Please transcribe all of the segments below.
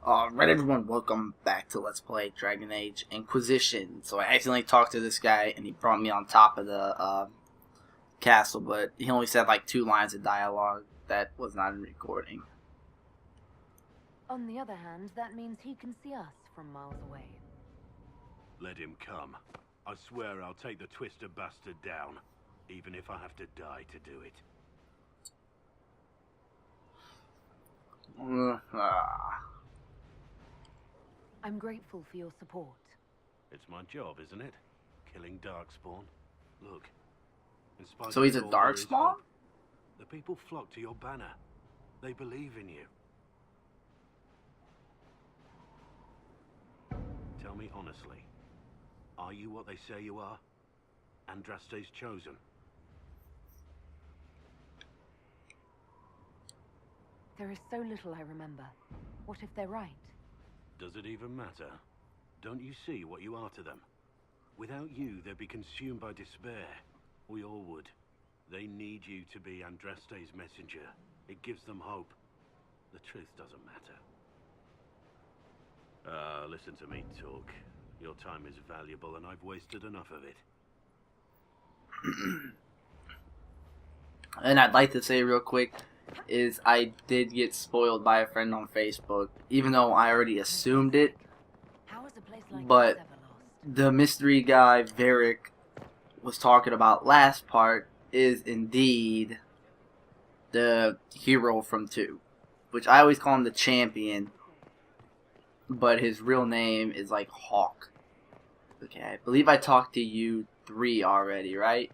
Right, everyone, welcome back to Let's Play Dragon Age Inquisition. So I accidentally talked to this guy, and he brought me on top of the castle, but he only said like 2 lines of dialogue that was not in recording. On the other hand, that means he can see us from miles away. Let him come. I swear I'll take the twister bastard down, even if I have to die to do it. I'm grateful for your support. It's my job, isn't it? Killing Darkspawn. Look. In spite So he's a of it all, there is Darkspawn? hope. The people flock to your banner. They believe in you. Tell me honestly. Are you what they say you are? Andraste's chosen. There is so little I remember. What if they're right? Does it even matter? Don't you see what you are to them? Without you, they'd be consumed by despair. We all would. They need you to be Andraste's messenger. It gives them hope. The truth doesn't matter. Listen to me talk. Your time is valuable and I've wasted enough of it. And I'd like to say real quick is I did get spoiled by a friend on Facebook, even though I already assumed it. How is a place like But this ever lost? the mystery guy Varric was talking about last part is indeed the hero from 2, which I always call him the champion, but his real name is like Hawke. Okay, I believe I talked to you 3 already, right?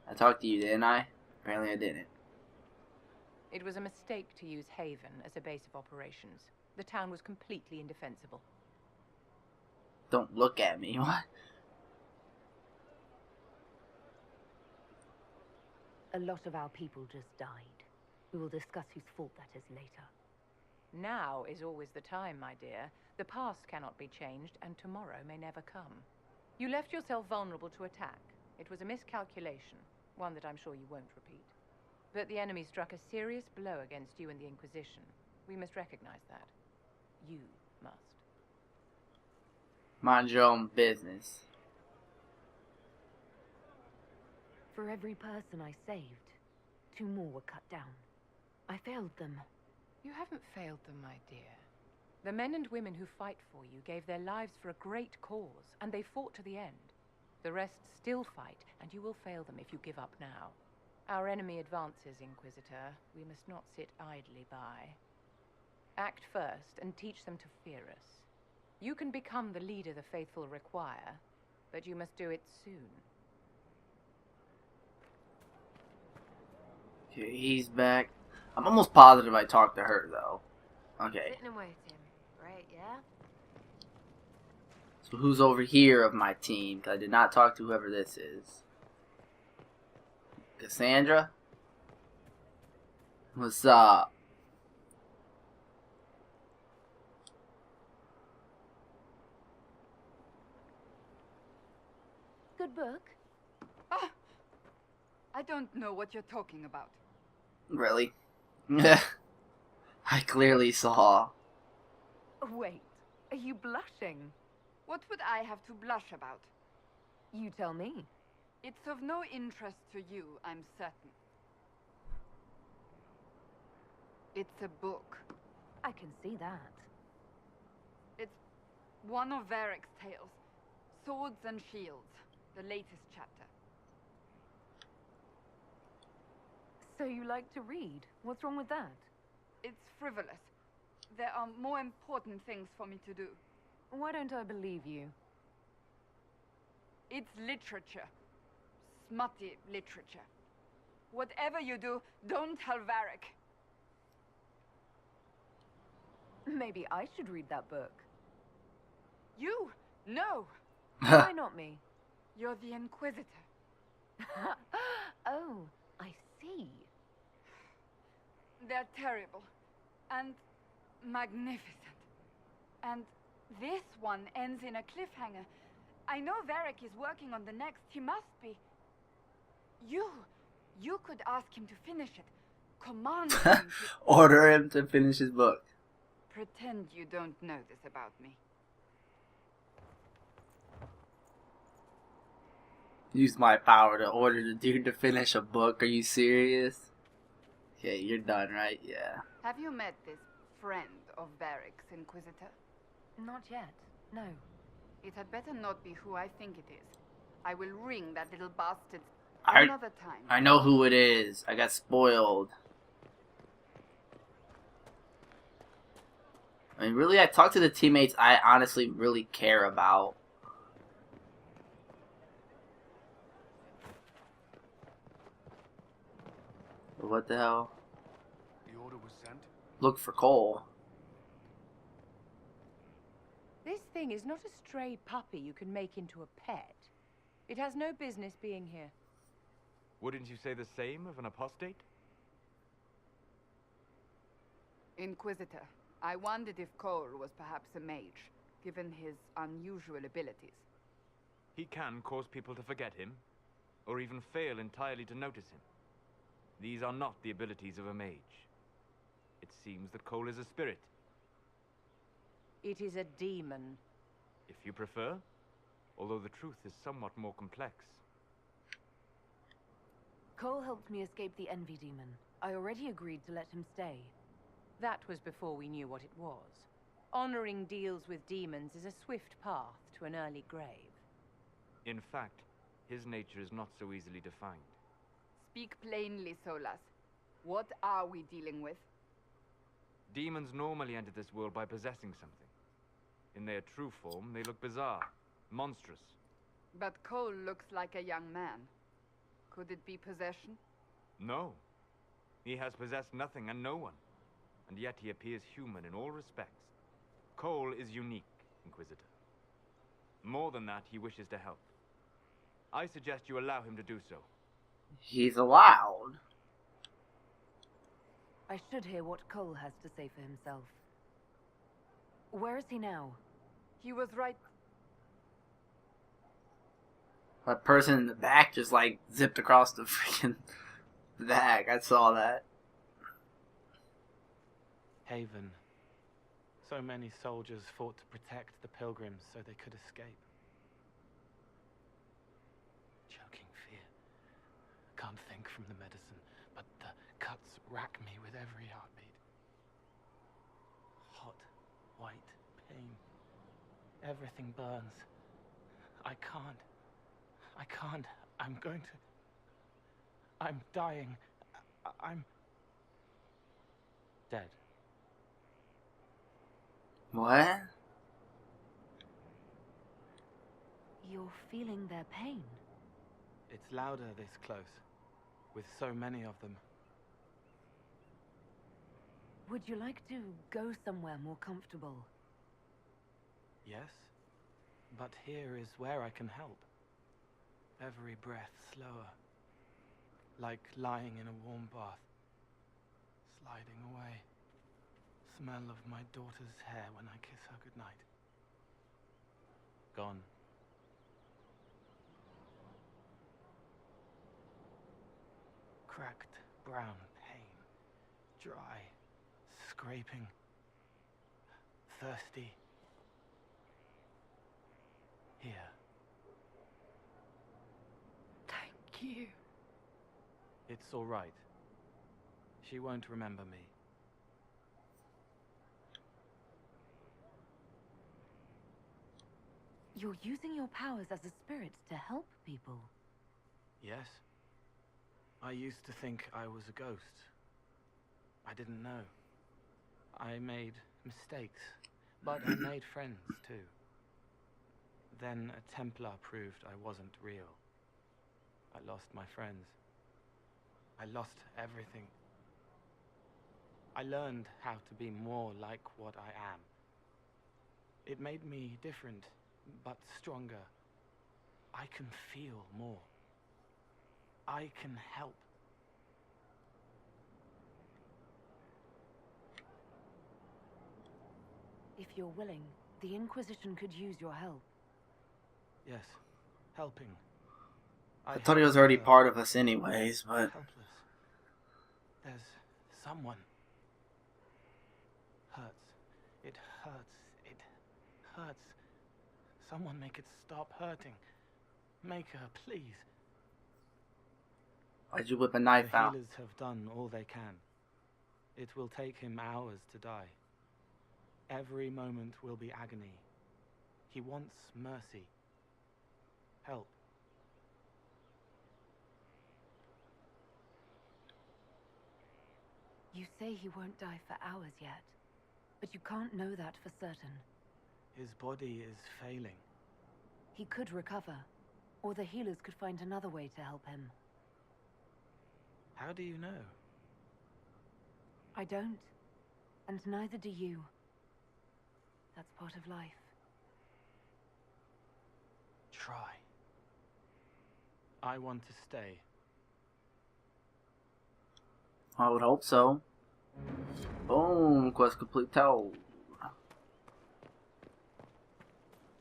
I talked to you, didn't I? Apparently I didn't. It was a mistake to use Haven as a base of operations. The town was completely indefensible. Don't look at me. What? A lot of our people just died. We will discuss whose fault that is later. Now is always the time, my dear. The past cannot be changed, and tomorrow may never come. You left yourself vulnerable to attack. It was a miscalculation, one that I'm sure you won't repeat. But the enemy struck a serious blow against you and the Inquisition. We must recognize that. You must. Mind your own business. For every person I saved, 2 more were cut down. I failed them. You haven't failed them, my dear. The men and women who fight for you gave their lives for a great cause, and they fought to the end. The rest still fight, and you will fail them if you give up now. Our enemy advances, Inquisitor. We must not sit idly by. Act first and teach them to fear us. You can become the leader the faithful require, but you must do it soon. Okay, he's back. I'm almost positive I talked to her, though. Okay. Sitting and waiting. Right, yeah? So who's over here of my team? 'Cause I did not talk to whoever this is. Cassandra? What's up? Good book. Ah, I don't know what you're talking about. Really? I clearly saw. Wait, are you blushing? What would I have to blush about? You tell me. It's of no interest to you, I'm certain. It's a book. I can see that. It's one of Varric's tales. Swords and Shields, the latest chapter. So you like to read? What's wrong with that? It's frivolous. There are more important things for me to do. Why don't I believe you? It's literature. Smutty literature. Whatever you do, don't tell Varric. Maybe I should read that book. You? No! Why not me? You're the Inquisitor. Oh, I see. They're terrible. And magnificent. And this one ends in a cliffhanger. I know Varric is working on the next. He must be. You could ask him to finish it. Command him to... Order him to finish his book. Pretend you don't know this about me. Use my power to order the dude to finish a book. Are you serious? Okay, you're done, right? Yeah. Have you met this friend of Varric's, Inquisitor? Not yet. No. It had better not be who I think it is. I will wring that little bastard's I another time. I know who it is. I got spoiled. I mean, really, I talk to the teammates I honestly really care about. What the hell? The order was sent? Look for Cole. This thing is not a stray puppy you can make into a pet. It has no business being here. Wouldn't you say the same of an apostate? Inquisitor, I wondered if Cole was perhaps a mage, given his unusual abilities. He can cause people to forget him, or even fail entirely to notice him. These are not the abilities of a mage. It seems that Cole is a spirit. It is a demon. If you prefer, although the truth is somewhat more complex. Cole helped me escape the Envy Demon. I already agreed to let him stay. That was before we knew what it was. Honoring deals with demons is a swift path to an early grave. In fact, his nature is not so easily defined. Speak plainly, Solas. What are we dealing with? Demons normally enter this world by possessing something. In their true form, they look bizarre, monstrous. But Cole looks like a young man. Could it be possession? No. He has possessed nothing and no one. And yet he appears human in all respects. Cole is unique, Inquisitor. More than that, he wishes to help. I suggest you allow him to do so. He's allowed. I should hear what Cole has to say for himself. Where is he now? He was right. That person in the back just like zipped across the freaking back. I saw that. Haven. So many soldiers fought to protect the pilgrims so they could escape. Choking fear. Can't think from the medicine, but the cuts rack me with every heartbeat. Hot, white pain. Everything burns. I can't. I'm going to... I'm dying. I'm... dead. What? You're feeling their pain. It's louder this close, with so many of them. Would you like to go somewhere more comfortable? Yes, but here is where I can help. Every breath slower, like lying in a warm bath, sliding away. Smell of my daughter's hair when I kiss her goodnight. Gone. Cracked brown pain, dry, scraping, thirsty. Here. Thank you. It's all right. She won't remember me. You're using your powers as a spirit to help people. Yes. I used to think I was a ghost. I didn't know. I made mistakes, but I made friends too. Then a Templar proved I wasn't real. I lost my friends. I lost everything. I learned how to be more like what I am. It made me different, but stronger. I can feel more. I can help. If you're willing, the Inquisition could use your help. Yes, helping. I thought he was already part of us anyways, but... Helpless. There's someone. Hurts. It hurts. It hurts. Someone make it stop hurting. Make her, please. Why'd you whip a knife The out? healers have done all they can. It will take him hours to die. Every moment will be agony. He wants mercy. Help. You say he won't die for hours yet, but you can't know that for certain. His body is failing. He could recover, or the healers could find another way to help him. How do you know? I don't, and neither do you. That's part of life. Try. I want to stay. I would hope so. Boom, quest complete told.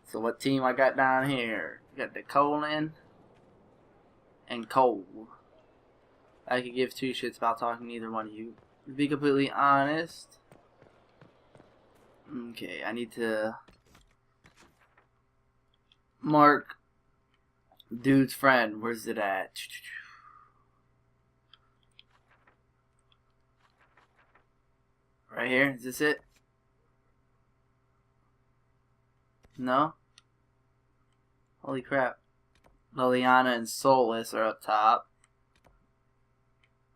So what team I got down here? Got the Colin and Cole. I could give two shits about talking to either one of you. To be completely honest. Okay, I need to mark dude's friend. Where's it at? Right here? Is this it? No? Holy crap. Liliana and Solus are up top.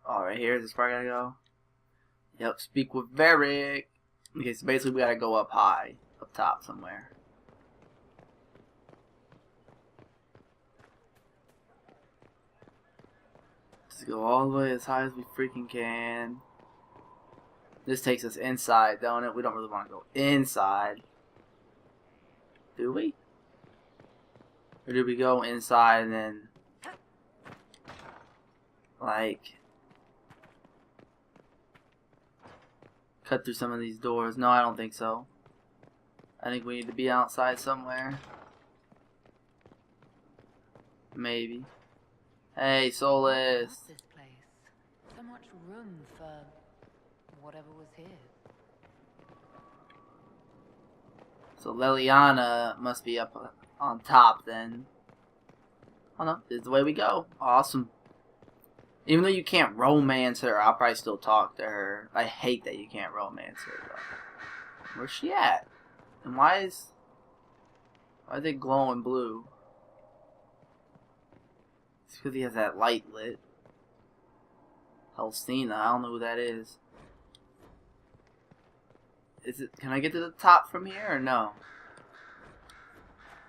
Oh, right here. Is this where I gotta go? Yep, speak with Varric. Okay, so basically we gotta go up high. Up top somewhere. Let's go all the way as high as we freaking can. This takes us inside, don't it? We don't really want to go inside. Do we? Or do we go inside and then, like, cut through some of these doors? No, I don't think so. I think we need to be outside somewhere. Maybe. Hey, Solus. What's this place? So much room for whatever was here. So Liliana must be up on top then. Oh no, this is the way we go. Awesome. Even though you can't romance her, I'll probably still talk to her. I hate that you can't romance her though. Where's she at? And why are they glowing blue? It's because he has that light lit. Helstina, I don't know who that is. Can I get to the top from here or no?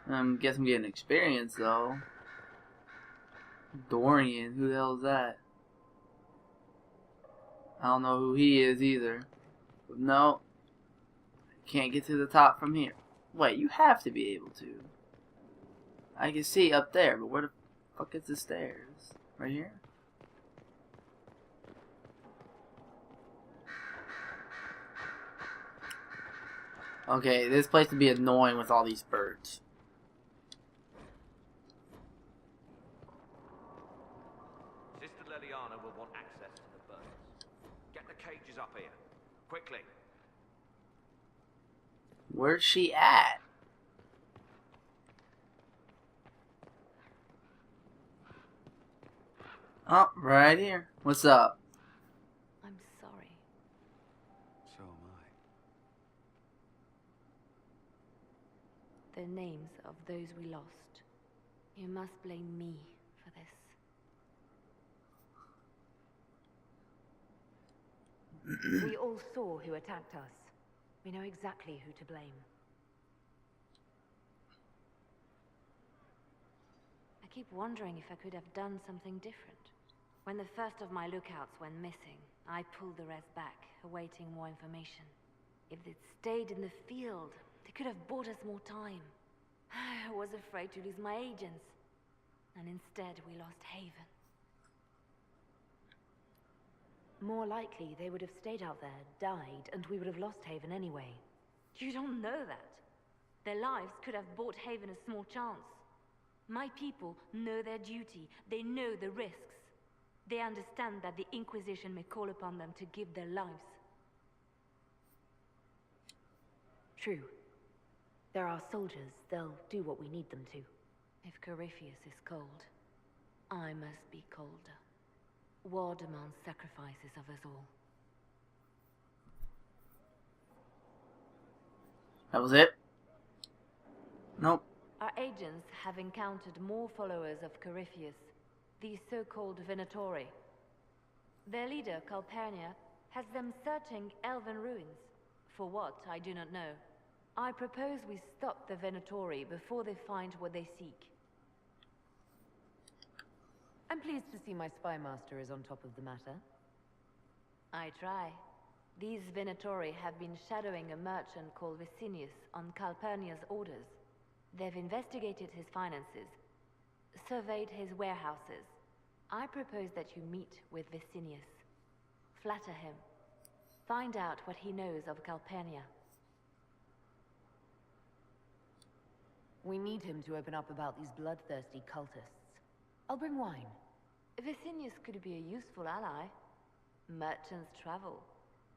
Guess I'm getting experience though. Dorian, who the hell is that? I don't know who he is either. No. Can't get to the top from here. Wait, you have to be able to. I can see up there, but where the fuck is the stairs? Right here? Okay, this place would be annoying with all these birds. Sister Liliana will want access to the birds. Get the cages up here. Quickly. Where's she at? Oh, right here. What's up? I'm sorry. So am I. The names of those we lost. You must blame me for this. We all saw who attacked us. We know exactly who to blame. I keep wondering if I could have done something different. When the first of my lookouts went missing, I pulled the rest back, awaiting more information. If they'd stayed in the field, they could have bought us more time. I was afraid to lose my agents. And instead, we lost Haven. More likely, they would have stayed out there, died, and we would have lost Haven anyway. You don't know that. Their lives could have bought Haven a small chance. My people know their duty. They know the risks. They understand that the Inquisition may call upon them to give their lives. True. They're our soldiers. They'll do what we need them to. If Corypheus is cold, I must be colder. War demands sacrifices of us all. That was it? Nope. Our agents have encountered more followers of Corypheus, the so-called Venatori. Their leader, Calpurnia, has them searching elven ruins. For what, I do not know. I propose we stop the Venatori before they find what they seek. I'm pleased to see my spy master is on top of the matter. I try. These Venatori have been shadowing a merchant called Vicinius on Calpurnia's orders. They've investigated his finances, surveyed his warehouses. I propose that you meet with Vicinius. Flatter him. Find out what he knows of Calpurnia. We need him to open up about these bloodthirsty cultists. I'll bring wine. Vicinius could be a useful ally. Merchants travel,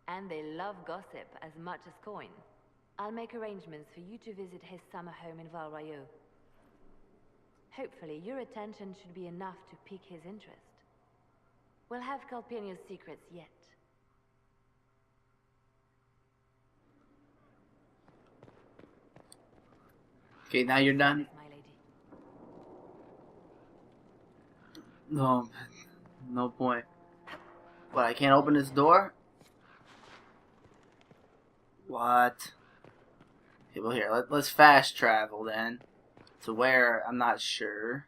and they love gossip as much as coin. I'll make arrangements for you to visit his summer home in Val Royeaux. Hopefully, your attention should be enough to pique his interest. We'll have Calpurnia's secrets yet. Okay, now you're done. My lady. No, no point. What, I can't open this door? What? Okay, well here, let's fast travel then. To where, I'm not sure.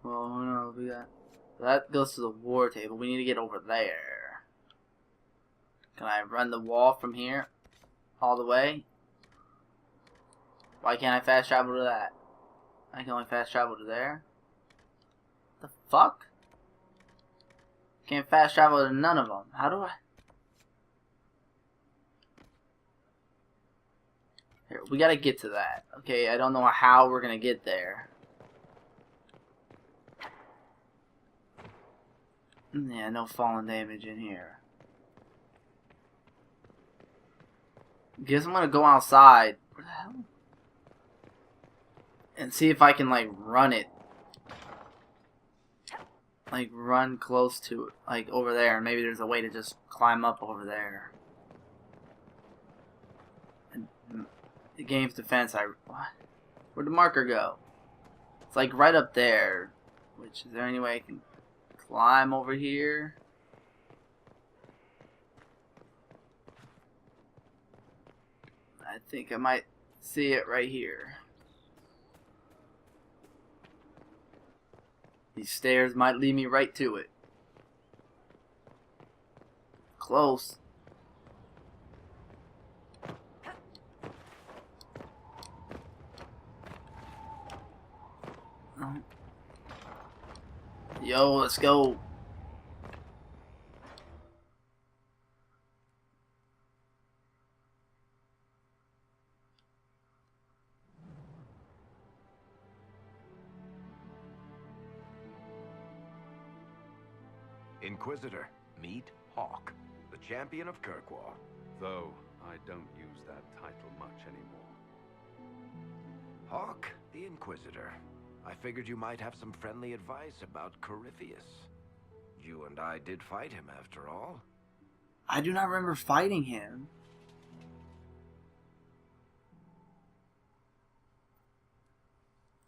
Well, who knows, we got... That goes to the war table, we need to get over there. Can I run the wall from here? All the way? Why can't I fast travel to that? I can only fast travel to there? The fuck? Can't fast travel to none of them. How do I? Here, we gotta get to that. Okay, I don't know how we're gonna get there. Yeah, no falling damage in here. Guess I'm gonna go outside. Where the hell? And see if I can, like, run it. Like, run close to it. Like, over there. Maybe there's a way to just climb up over there. And the game's defense, what? Where'd the marker go? It's, like, right up there. Which, is there any way I can climb over here? I think I might see it right here. These stairs might lead me right to it. Close. Oh. Yo, let's go. Inquisitor, meet Hawke, the champion of Kirkwall. Though I don't use that title much anymore. Hawke, the Inquisitor. I figured you might have some friendly advice about Corypheus. You and I did fight him after all. I do not remember fighting him.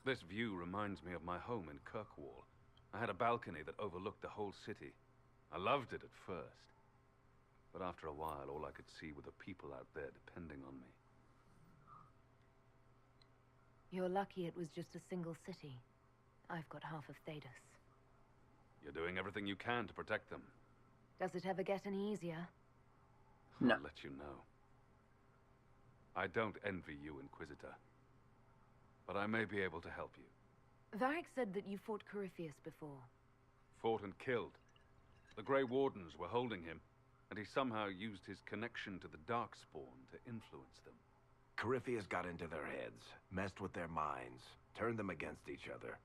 This view reminds me of my home in Kirkwall. I had a balcony that overlooked the whole city. I loved it at first. But after a while, all I could see were the people out there depending on me. You're lucky it was just a single city. I've got half of Thedas. You're doing everything you can to protect them. Does it ever get any easier? No. I'll let you know. I don't envy you, Inquisitor. But I may be able to help you. Varric said that you fought Corypheus before. Fought and killed. The Grey Wardens were holding him, and he somehow used his connection to the Darkspawn to influence them. Corypheus got into their heads, messed with their minds, turned them against each other.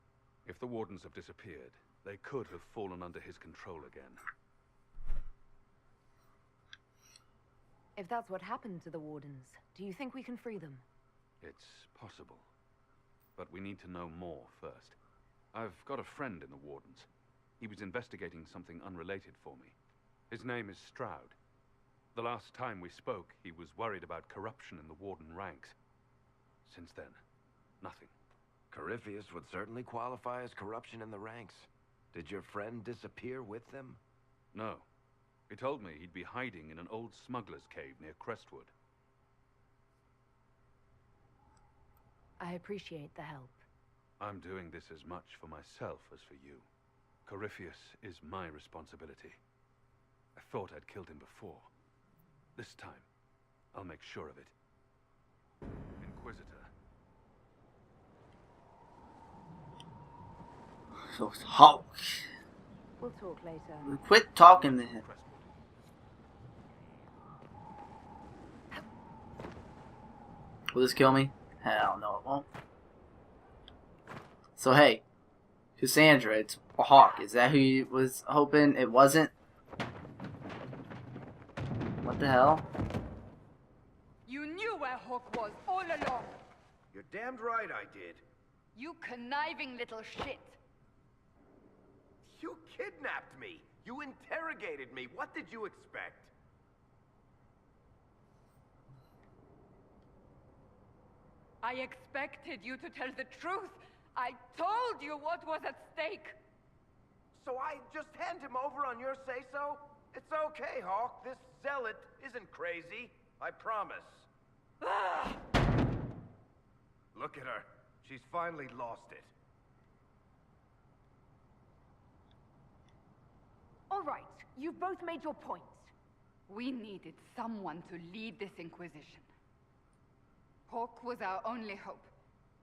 If the Wardens have disappeared, they could have fallen under his control again. If that's what happened to the Wardens, do you think we can free them? It's possible. But we need to know more first. I've got a friend in the Wardens. He was investigating something unrelated for me. His name is Stroud. The last time we spoke, he was worried about corruption in the Warden ranks. Since then, nothing. Corypheus would certainly qualify as corruption in the ranks. Did your friend disappear with them? No. He told me he'd be hiding in an old smuggler's cave near Crestwood. I appreciate the help. I'm doing this as much for myself as for you. Corypheus is my responsibility. I thought I'd killed him before. This time, I'll make sure of it. Inquisitor. So it's Hawke. We'll talk later. Quit talking to him. Will this kill me? Hell no, it won't. So hey, Cassandra, it's Hawke. Is that who you was hoping? It wasn't? What the hell? You knew where Hawke was all along. You're damned right I did. You conniving little shit. You kidnapped me. You interrogated me. What did you expect? I expected you to tell the truth. I told you what was at stake. So I just hand him over on your say-so? It's okay, Hawke. This zealot isn't crazy. I promise. Ah! Look at her. She's finally lost it. All right, you've both made your points. We needed someone to lead this Inquisition. Hawke was our only hope.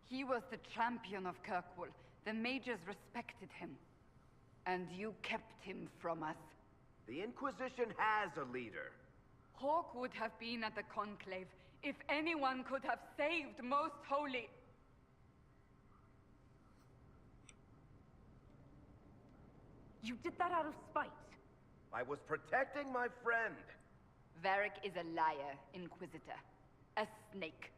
He was the champion of Kirkwall. The mages respected him. And you kept him from us. The Inquisition has a leader. Hawke would have been at the Conclave if anyone could have saved Most Holy. You did that out of spite. I was protecting my friend. Varric is a liar, Inquisitor. A snake.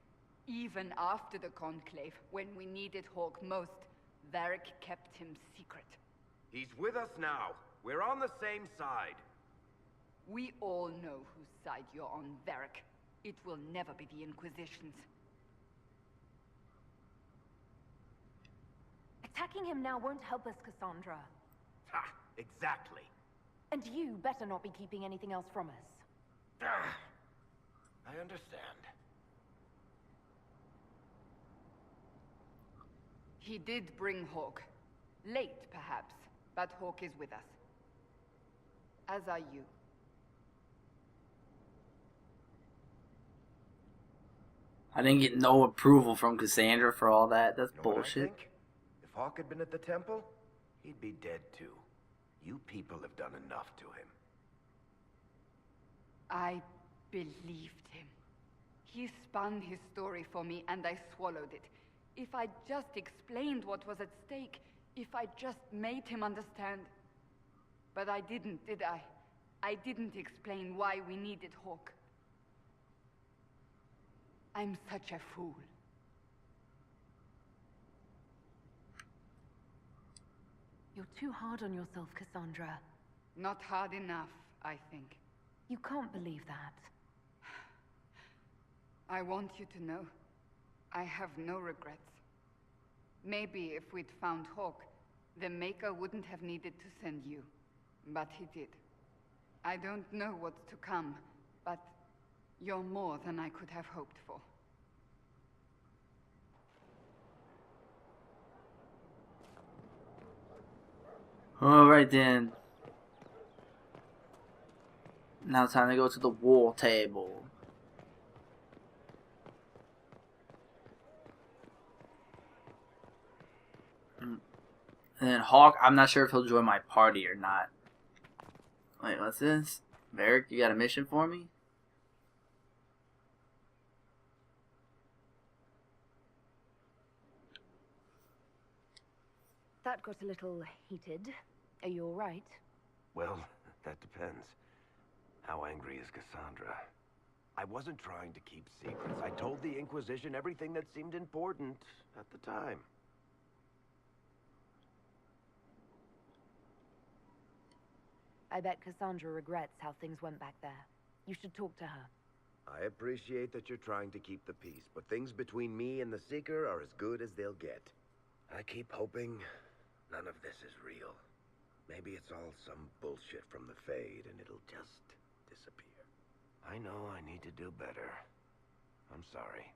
Even after the Conclave, when we needed Hawke most, Varric kept him secret. He's with us now. We're on the same side. We all know whose side you're on, Varric. It will never be the Inquisition's. Attacking him now won't help us, Cassandra. Ha! Exactly. And you better not be keeping anything else from us. Ah, I understand. He did bring Hawke. Late, perhaps, but Hawke is with us. As are you. I didn't get no approval from Cassandra for all that. That's You know what I bullshit. think? If Hawke had been at the temple, he'd be dead too. You people have done enough to him. I believed him. He spun his story for me and I swallowed it. If I just explained what was at stake, if I just made him understand. But I didn't, did I? I didn't explain why we needed Hawke. I'm such a fool. You're too hard on yourself, Cassandra. Not hard enough, I think. You can't believe that. I want you to know, I have no regrets. Maybe if we'd found Hawke, the Maker wouldn't have needed to send you. But he did. I don't know what's to come, but you're more than I could have hoped for. Alright then. Now it's time to go to the war table. And then Hawke, I'm not sure if he'll join my party or not. Wait, what's this? Varric, you got a mission for me? That got a little heated. Are you alright? Well, that depends. How angry is Cassandra? I wasn't trying to keep secrets. I told the Inquisition everything that seemed important at the time. I bet Cassandra regrets how things went back there. You should talk to her. I appreciate that you're trying to keep the peace, but things between me and the Seeker are as good as they'll get. I keep hoping none of this is real. Maybe it's all some bullshit from the Fade and it'll just disappear. I know I need to do better. I'm sorry.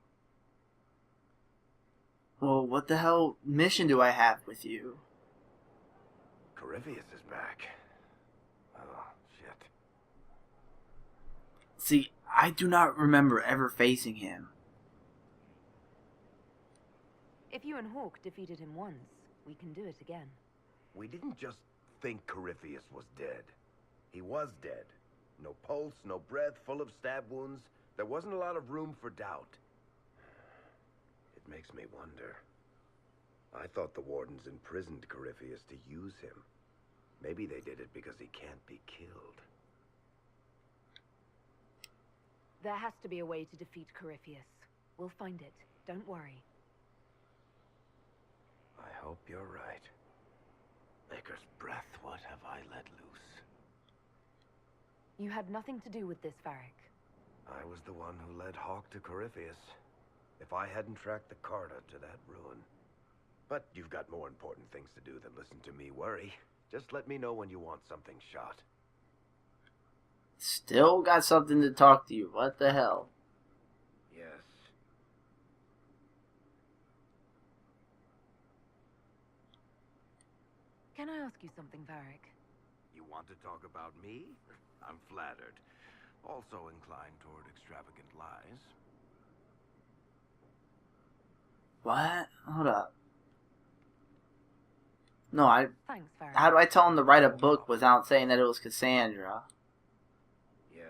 Well, what the hell mission do I have with you? Corypheus is back. Oh, shit. See, I do not remember ever facing him. If you and Hawke defeated him once, we can do it again. We didn't just think Corypheus was dead. He was dead. No pulse, no breath, full of stab wounds. There wasn't a lot of room for doubt. It makes me wonder. I thought the Wardens imprisoned Corypheus to use him. Maybe they did it because he can't be killed. There has to be a way to defeat Corypheus. We'll find it. Don't worry. I hope you're right. Maker's breath, what have I let loose? You had nothing to do with this, Varric. I was the one who led Hawke to Corypheus. If I hadn't tracked the Carta to that ruin. But you've got more important things to do than listen to me worry. Just let me know when you want something shot. Still got something to talk to you. What the hell? Yes. Can I ask you something, Varric? You want to talk about me? I'm flattered. Also inclined toward extravagant lies. What? Hold up. No, Thanks, Varric. how do I tell him to write a book without saying that it was Cassandra? Yes.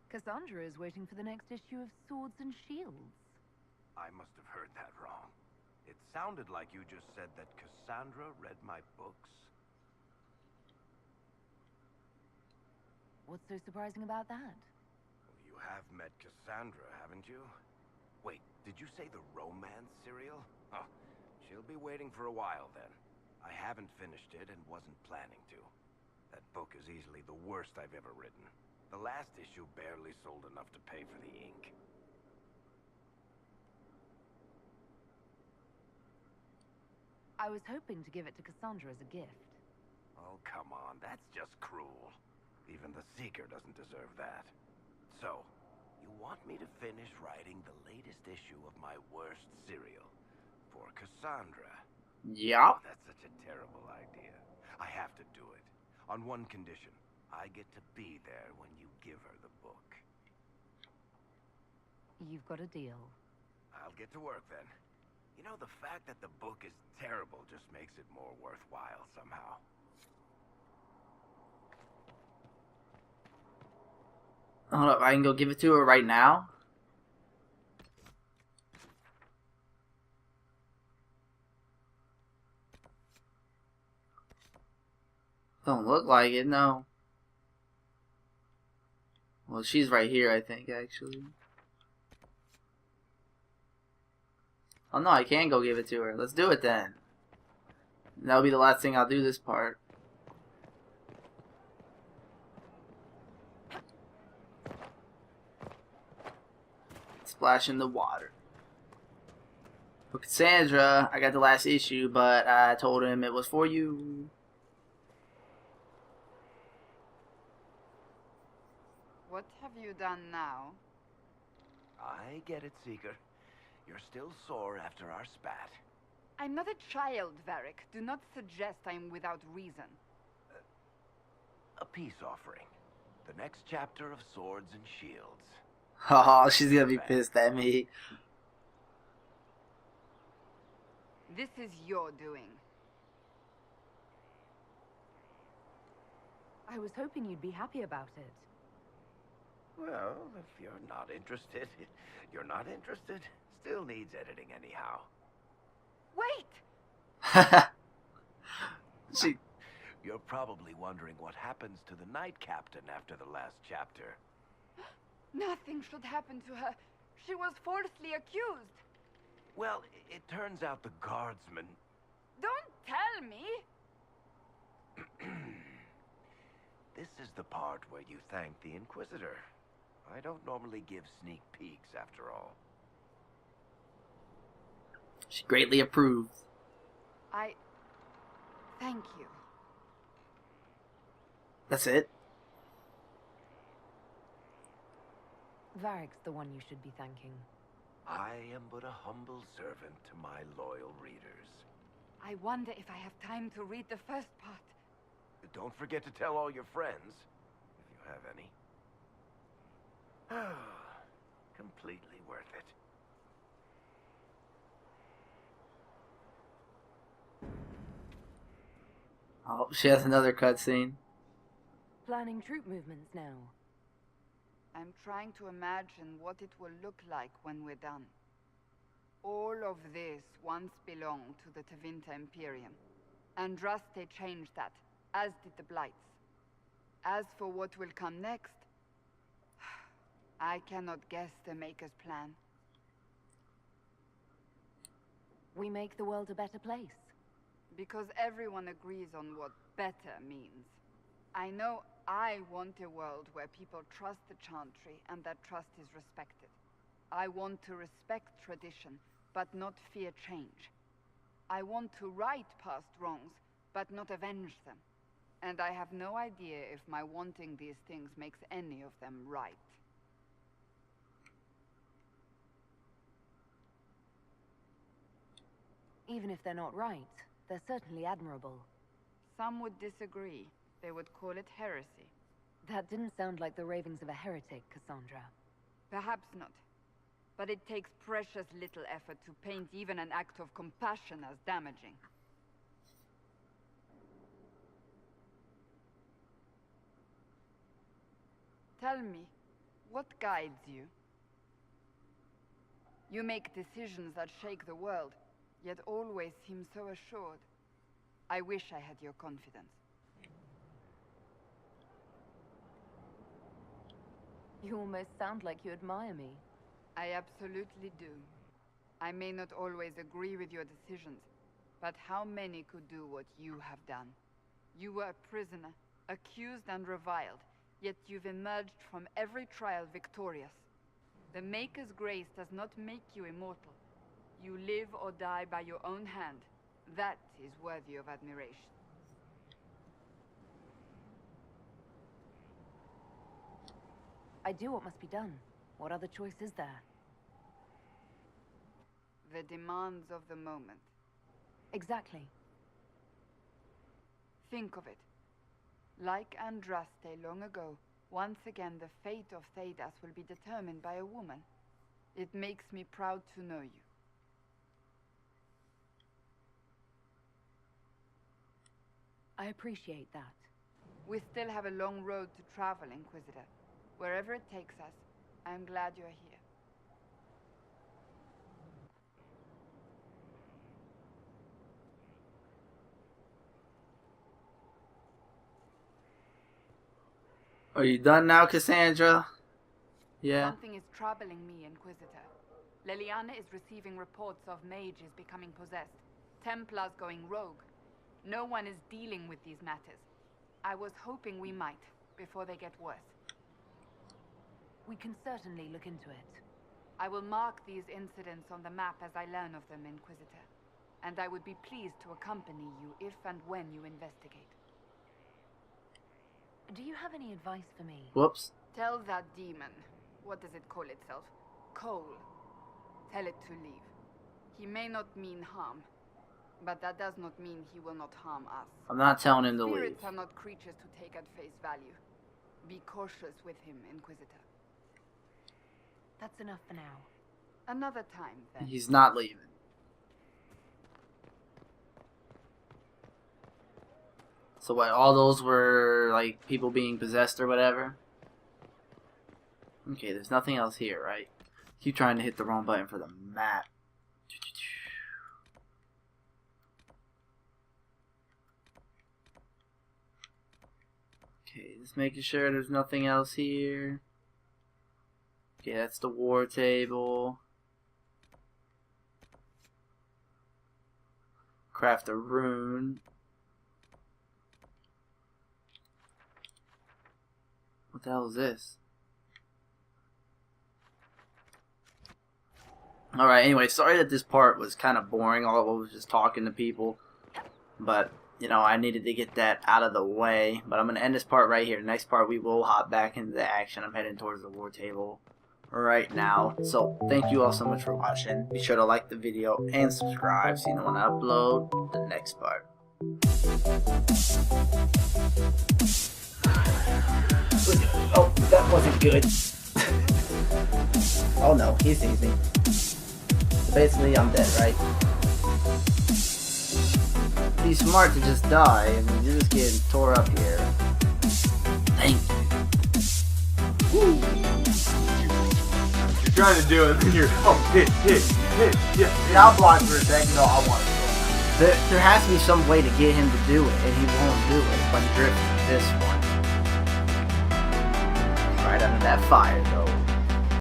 Cassandra is waiting for the next issue of Swords and Shields. I must have heard that wrong. It sounded like you just said that Cassandra read my books. What's so surprising about that? Well, you have met Cassandra, haven't you? Wait, did you say the romance serial? Oh, she'll be waiting for a while then. I haven't finished it and wasn't planning to. That book is easily the worst I've ever written. The last issue barely sold enough to pay for the ink. I was hoping to give it to Cassandra as a gift. Oh, come on, that's just cruel. Even the Seeker doesn't deserve that. So, you want me to finish writing the latest issue of my worst serial for Cassandra? Yeah. Oh, that's such a terrible idea. I have to do it. On one condition. I get to be there when you give her the book. You've got a deal. I'll get to work then. You know, the fact that the book is terrible just makes it more worthwhile somehow. Hold up, I can go give it to her right now? Don't look like it, no. Well, she's right here, I think, actually. Oh no, I can go give it to her. Let's do it then. That'll be the last thing I'll do this part. Splash in the water. For Cassandra, I got the last issue, but I told him it was for you. What have you done now? I get it, Seeker. You're still sore after our spat. I'm not a child, Varric. Do not suggest I'm without reason. A peace offering. The next chapter of Swords and Shields. Oh, she's gonna be pissed at me. This is your doing. I was hoping you'd be happy about it. Well, if you're not interested, you're not interested. Still needs editing anyhow. Wait! She. You're probably wondering what happens to the Knight Captain after the last chapter. Nothing should happen to her. She was falsely accused. Well, it turns out the guardsman... Don't tell me! This is the part where you thank the Inquisitor. I don't normally give sneak peeks, after all. She greatly approves. Thank you. That's it? Varric's the one you should be thanking. I am but a humble servant to my loyal readers. I wonder if I have time to read the first part. Don't forget to tell all your friends, if you have any. Completely worth it. Oh, she has another cutscene. Planning troop movements now. I'm trying to imagine what it will look like when we're done. All of this once belonged to the Tevinter Imperium. Andraste changed that, as did the Blights. As for what will come next, I cannot guess the Maker's plan. We make the world a better place. Because everyone agrees on what better means. I know I want a world where people trust the Chantry and that trust is respected. I want to respect tradition, but not fear change. I want to right past wrongs, but not avenge them. And I have no idea if my wanting these things makes any of them right. Even if they're not right, they're certainly admirable. Some would disagree. They would call it heresy. That didn't sound like the ravings of a heretic, Cassandra. Perhaps not. But it takes precious little effort to paint even an act of compassion as damaging. Tell me, what guides you? You make decisions that shake the world, yet always seem so assured. I wish I had your confidence. You almost sound like you admire me. I absolutely do. I may not always agree with your decisions, but how many could do what you have done? You were a prisoner, accused and reviled, yet you've emerged from every trial victorious. The Maker's grace does not make you immortal. You live or die by your own hand. That is worthy of admiration. I do what must be done. What other choice is there? The demands of the moment. Exactly. Think of it. Like Andraste long ago, once again the fate of Thedas will be determined by a woman. It makes me proud to know you. I appreciate that. We still have a long road to travel, Inquisitor. Wherever it takes us, I'm glad you're here. Are you done now, Cassandra? Yeah. Something is troubling me, Inquisitor. Leliana is receiving reports of mages becoming possessed, Templars going rogue. No one is dealing with these matters. I was hoping we might, before they get worse. We can certainly look into it. I will mark these incidents on the map as I learn of them, Inquisitor. And I would be pleased to accompany you if and when you investigate. Do you have any advice for me? Whoops. Tell that demon, what does it call itself? Cole. Tell it to leave. He may not mean harm, but that does not mean he will not harm us. I'm not telling him to leave. Spirits are not creatures to take at face value. Be cautious with him, Inquisitor. That's enough for now. Another time, then. He's not leaving. So what, all those were, like, people being possessed or whatever? Okay, there's nothing else here, right? Keep trying to hit the wrong button for the map. Okay, just making sure there's nothing else here. Okay, that's the war table. Craft a rune. What the hell is this? Alright, anyway, sorry that this part was kind of boring. All I was just talking to people. But, you know, I needed to get that out of the way. But I'm going to end this part right here. The next part, we will hop back into the action. I'm heading towards the war table right now. So, thank you all so much for watching. Be sure to like the video and subscribe so you know when I upload the next part. Oh, that wasn't good. Oh no, he sees me. So basically, I'm dead, right? Be smart to just die. I mean, you're just getting tore up here. Thank you. Woo! You're trying to do it, and then you're hit, yeah. Yeah, I'll block for a second. No, I want to. There has to be some way to get him to do it, and he won't do it. But drifting this one right under that fire, though.